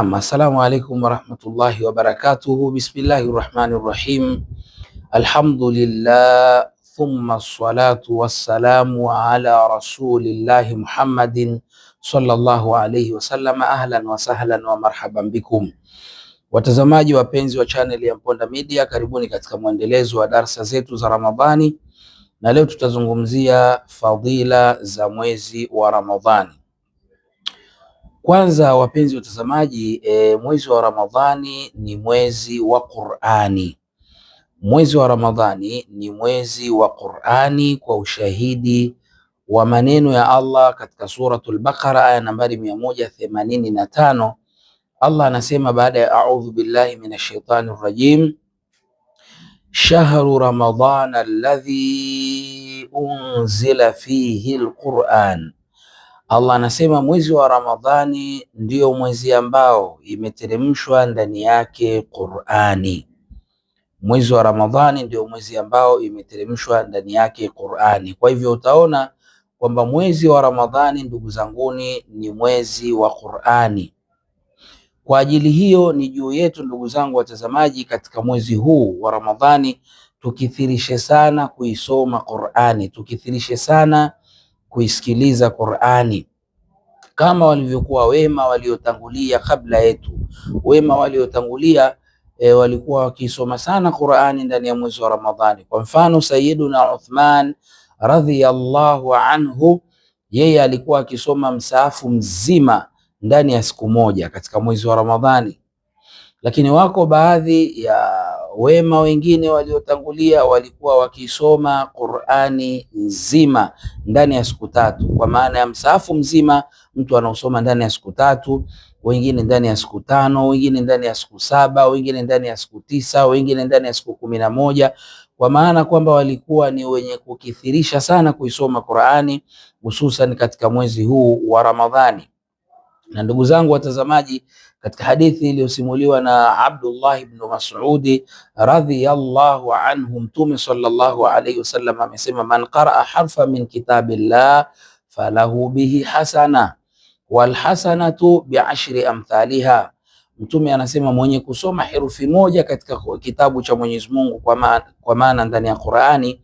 Assalamu alaikum warahmatullahi wabarakatuhu. Bismillahirrahmanirrahim. Alhamdulillah thumma salatu wassalamu ala rasulillahi Muhammadin sallallahu alayhi wasallam. Ahlan wa sahlan wa marhaban bikum. Watazamaji wapenzi wa channel ya Mponda Media, karibuni katika mwendelezo wa darsa zetu za Ramadhani, na leo tutazungumzia fadhila za mwezi wa Ramadhani. Kwanza wapenzi watazamaji, mwezi wa Ramadhani ni mwezi wa Qur'ani. Mwezi wa Ramadhani ni mwezi wa Qur'ani kwa ushahidi wa maneno ya Allah katika suratul Baqara aya nambari 185. Allah anasema baada ya a'udhu billahi minash shaitani rrajim, shahru ramadhana alladhi unzila fihi alquran. Allah anasema mwezi wa Ramadhani ndio mwezi ambao imeteremshwa ndani yake Qur'ani. Mwezi wa Ramadhani ndio mwezi ambao imeteremshwa ndani yake Qur'ani. Kwa hivyo utaona kwamba mwezi wa Ramadhani, ndugu zanguni, ni mwezi wa Qur'ani. Kwa ajili hiyo ni juu yetu, ndugu zangu watazamaji, katika mwezi huu wa Ramadhani tukithirishe sana kuisoma Qur'ani, tukithirishe sana kuisikiliza Qur'ani kama walivyokuwa wema waliotangulia kabla yetu. Wema waliotangulia walikuwa wakisoma sana Qur'ani ndani ya mwezi wa Ramadhani. Kwa mfano, Sayyiduna Uthman radhiyallahu anhu, yeye alikuwa akisoma msaafu mzima ndani ya siku moja katika mwezi wa Ramadhani. Lakini wako baadhi ya wema wengine waliotangulia walikuwa wakisoma Qur'ani nzima ndani ya siku tatu, kwa maana ya msaafu mzima mtu anausoma ndani ya siku tatu, wengine ndani ya siku tano, wengine ndani ya siku saba, wengine ndani ya siku tisa, wengine ndani ya siku 11, kwa maana kwamba walikuwa ni wenye kukithirisha sana kuisoma Qur'ani, hususan katika mwezi huu wa Ramadhani. Na ndugu zangu watazamaji, katika hadithi iliyosimuliwa na Abdullah ibn Mas'ud radhiyallahu anhu, Mtume sallallahu alayhi wasallam amesema, man qaraa harfa min kitabillah falahu bihi hasana wal hasanatu bi'ashri amthaliha. Mtume anasema mwenye kusoma herufi moja katika kitabu cha Mwenyezi Mungu, kwa maana ndani ya Qur'ani,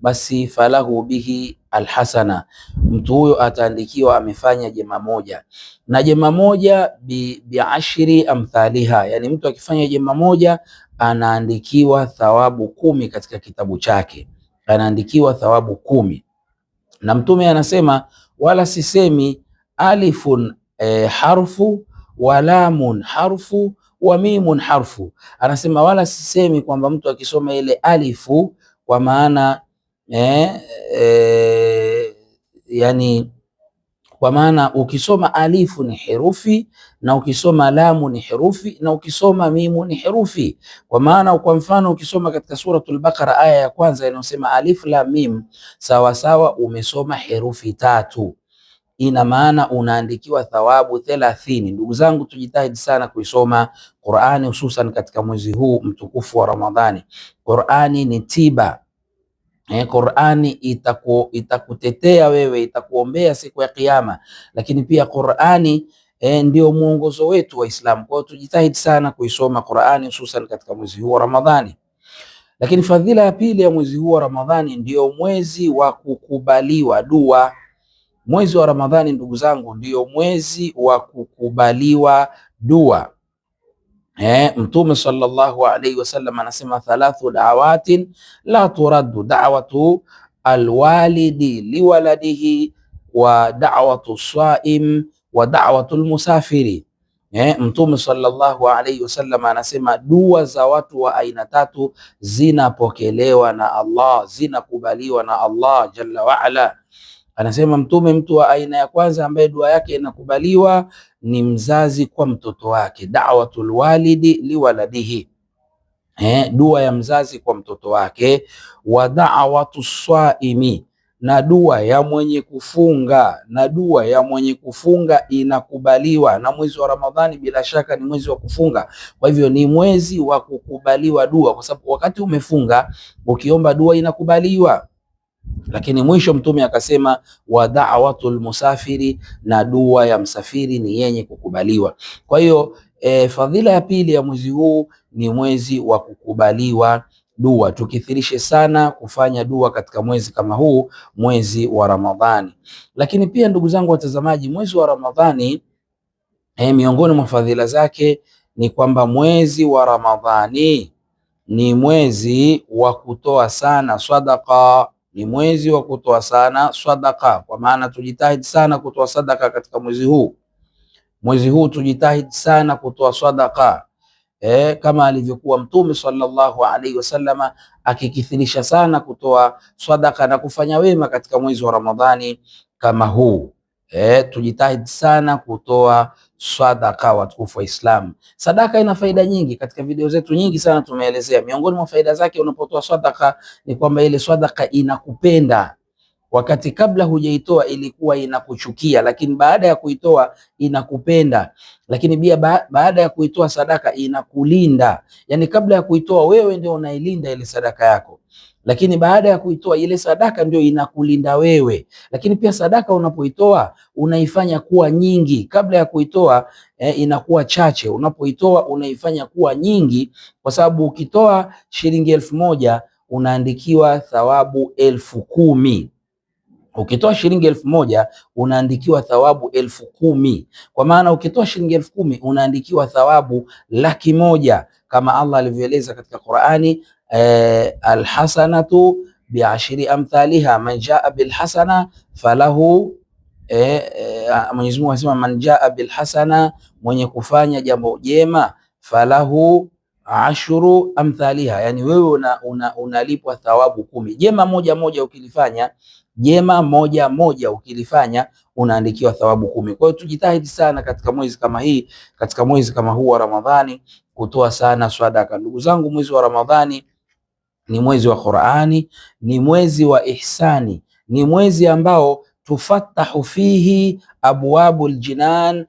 basi falahu bihi alhasana, mtu huyo ataandikiwa amefanya jema moja, na jema moja biashri amthaliha, yani mtu akifanya jema moja anaandikiwa thawabu 10 katika kitabu chake, anaandikiwa thawabu 10. Na Mtume anasema wala sisemi alifun harfu wa lamun harfu wa mimun harfu, anasema wala sisemi kwamba mtu akisoma ile alifu kwa maana yani kwa maana ukisoma alifu ni herufi, na ukisoma lamu ni herufi, na ukisoma mimu ni herufi. Kwa maana kwa mfano ukisoma katika suratul Baqara aya ya kwanza inayosema alif lam mim, sawa sawa umesoma herufi tatu, ina maana unaandikiwa thawabu 30. Ndugu zangu, tujitahidi sana kuisoma Qur'ani, hususan katika mwezi huu mtukufu wa Ramadhani. Qur'ani ni tiba. Qur'ani itakutetea wewe, itakuombea siku ya Kiyama, lakini pia Qur'ani ndio mwongozo wetu wa Islam. Kwa hiyo tujitahidi sana kuisoma Qur'ani, hususan katika mwezi huu wa Ramadhani. Lakini fadhila ya pili ya mwezi huu wa Ramadhani, ndio mwezi wa kukubaliwa dua. Mwezi wa Ramadhani, ndugu zangu, ndio mwezi wa kukubaliwa dua. Mtume sallallahu alayhi wasallam anasema thalathu da'awatin la turaddu, da'watu alwalidi liwaladihi wa da'watu saim wa da'watu almusafiri. Mtume sallallahu alayhi wasallam anasema dua za watu wa aina tatu zinapokelewa na Allah, zinakubaliwa na Allah jalla wa ala. Anasema Mtume, mtu wa aina ya kwanza ambaye dua yake inakubaliwa ni mzazi kwa mtoto wake, da'watul walidi liwaladihi, dua ya mzazi kwa mtoto wake, wa da'watu swaimi, na dua ya mwenye kufunga, na dua ya mwenye kufunga inakubaliwa. Na mwezi wa Ramadhani bila shaka ni mwezi wa kufunga, kwa hivyo ni mwezi wa kukubaliwa dua, kwa sababu wakati umefunga ukiomba dua inakubaliwa. Lakini mwisho Mtume akasema wa da'watul musafiri, na dua ya msafiri ni yenye kukubaliwa. Kwa hiyo Fadhila ya pili ya mwezi huu ni mwezi wa kukubaliwa dua. Tukithirishe sana kufanya dua katika mwezi kama huu, mwezi wa Ramadhani. Lakini pia ndugu zangu watazamaji, mwezi wa Ramadhani miongoni mwa fadhila zake ni kwamba mwezi wa Ramadhani ni mwezi wa kutoa sana sadaka, ni mwezi wa kutoa sana sadaka. Kwa maana tujitahidi sana kutoa sadaka katika mwezi huu. Mwezi huu tujitahidi sana kutoa sadaka kama alivyokuwa Mtume sallallahu alaihi wasallama akikithirisha sana kutoa sadaka na kufanya wema katika mwezi wa Ramadhani kama huu. Tujitahidi sana kutoa sadaka, watukufu wa Islam. Sadaka ina faida nyingi, katika video zetu nyingi sana tumeelezea. Miongoni mwa faida zake unapotoa sadaka ni kwamba ile sadaka inakupenda. Wakati kabla hujaitoa ilikuwa inakuchukia, lakini baada ya kuitoa inakupenda. Lakini pia baada ya kuitoa sadaka inakulinda. Yani kabla ya kuitoa wewe ndio unailinda ile sadaka yako, lakini baada ya kuitoa ile sadaka ndio inakulinda wewe. Lakini pia sadaka unapoitoa unaifanya kuwa nyingi. Kabla ya kuitoa inakuwa chache, unapoitoa unaifanya kuwa nyingi, kwa sababu ukitoa shilingi 1000 unaandikiwa thawabu 10,000. Ukitoa shilingi 1000 unaandikiwa thawabu 10,000. Kwa maana ukitoa shilingi 10,000 unaandikiwa thawabu 100,000, kama Allah alivyoeleza katika Qur'ani, alhasanatu bi'ashri amthaliha man jaa bilhasana falahu Mwenyezi Mungu anasema man jaa bilhasana, mwenye kufanya jambo jema, falahu ashru amthaliha, yani wewe unalipwa thawabu 10. Jema moja moja ukilifanya, jema moja moja ukilifanya unaandikiwa thawabu 10. Kwa hiyo tujitahidi sana katika mwezi kama hii, katika mwezi kama huu wa Ramadhani kutoa sana sadaka. Ndugu zangu, mwezi wa Ramadhani ni mwezi wa Qur'ani, ni mwezi wa ihsani, ni mwezi ambao tufattahu fihi abwabul jinan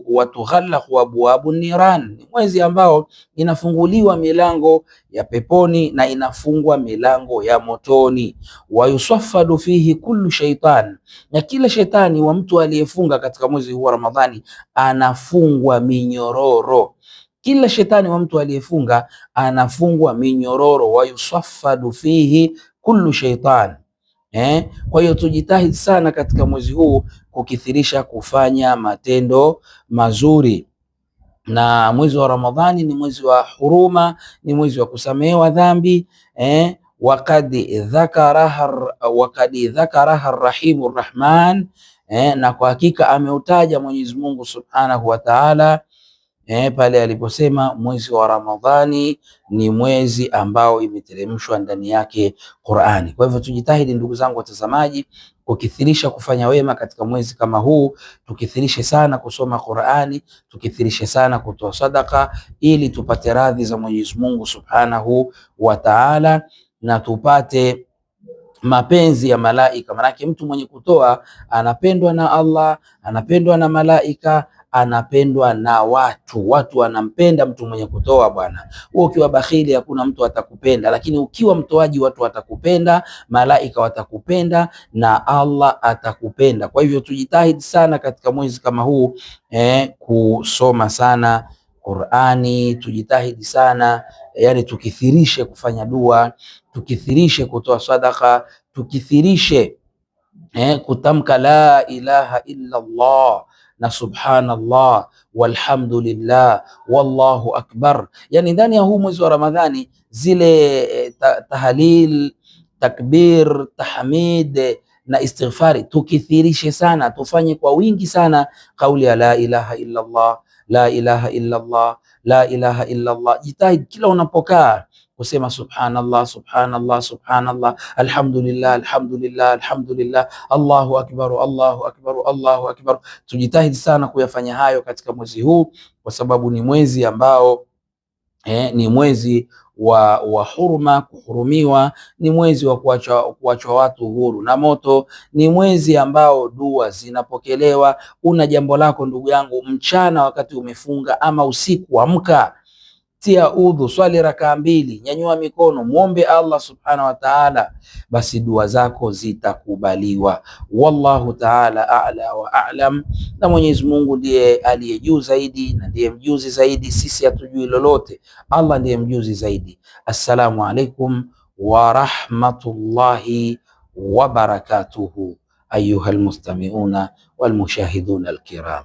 watughallaqu abwabun niran. Ni mwezi ambao inafunguliwa milango ya peponi na inafungwa milango ya motoni. Wayusaffadu fihi kullu shaitan, na kila shetani wa mtu aliyefunga katika mwezi huu wa Ramadhani anafungwa minyororo. Kila shetani wa mtu aliyefunga anafungwa minyororo. Wayusaffadu fihi kullu shaitan. Kwa hiyo tujitahidi sana katika mwezi huu kukithirisha kufanya matendo mazuri. Na mwezi wa Ramadhani ni mwezi wa huruma, ni mwezi wa kusamehewa dhambi. Wakad dhakaraha arrahimur rahman, na kwa hakika ameutaja Mwenyezi Mungu subhanahu wa ta'ala pale aliposema mwezi wa Ramadhani ni mwezi ambao imeteremshwa ndani yake Qur'ani. Kwa hivyo tujitahidi ndugu zangu watazamaji kukithirisha kufanya wema katika mwezi kama huu. Tukithirishe sana kusoma Qur'ani, tukithirishe sana kutoa sadaka, ili tupate radhi za Mwenyezi Mungu subhanahu wa ta'ala na tupate mapenzi ya malaika. Maanake mtu mwenye kutoa anapendwa na Allah, anapendwa na malaika, anapendwa na watu. Watu wanampenda mtu mwenye kutoa bwana. Wewe ukiwa bakhili hakuna mtu atakupenda, lakini ukiwa mtoaji watu watakupenda, malaika watakupenda na Allah atakupenda. Kwa hivyo tujitahidi sana katika mwezi kama huu kusoma sana Qur'ani, tujitahidi sana yani tukithirishe kufanya dua, tukithirishe kutoa sadaka, tukithirishe kutamka la ilaha illa Allah na subhanallah walhamdulillah wallahu akbar. Yani ndani ya huu mwezi wa Ramadhani zile tahlil, takbir, tahmid na istighfari tukithirishe sana, tufanye kwa wingi sana kauli ya la ilaha illa Allah, la ilaha illa Allah, la ilaha illa Allah. Jitahidi kila unapokaa kusema subhanallah subhanallah subhanallah, alhamdulillah alhamdulillah alhamdulillah, Allahu akbar Allahu akbar Allahu akbar. Tujitahidi sana kuyafanya hayo katika mwezi huu, kwa sababu ni mwezi ambao ni mwezi wa huruma, kuhurumiwa, ni mwezi wa kuachwa watu huru na moto, ni mwezi ambao dua zinapokelewa. Una jambo lako ndugu yangu mchana wakati umefunga ama usiku, amka tia udhu, swali rakaa mbili, nyanyua mikono, muombe Allah subhanahu wa ta'ala, basi dua zako zitakubaliwa. Wallahu ta'ala a'la wa a'lam, na Mwenyezi Mungu ndiye aliye juu zaidi na ndiye mjuzi zaidi. Sisi hatujui lolote, Allah ndiye mjuzi zaidi. Assalamu alaikum wa rahmatullahi wa barakatuhu ayuha almustami'una wal mushahiduna alkiram.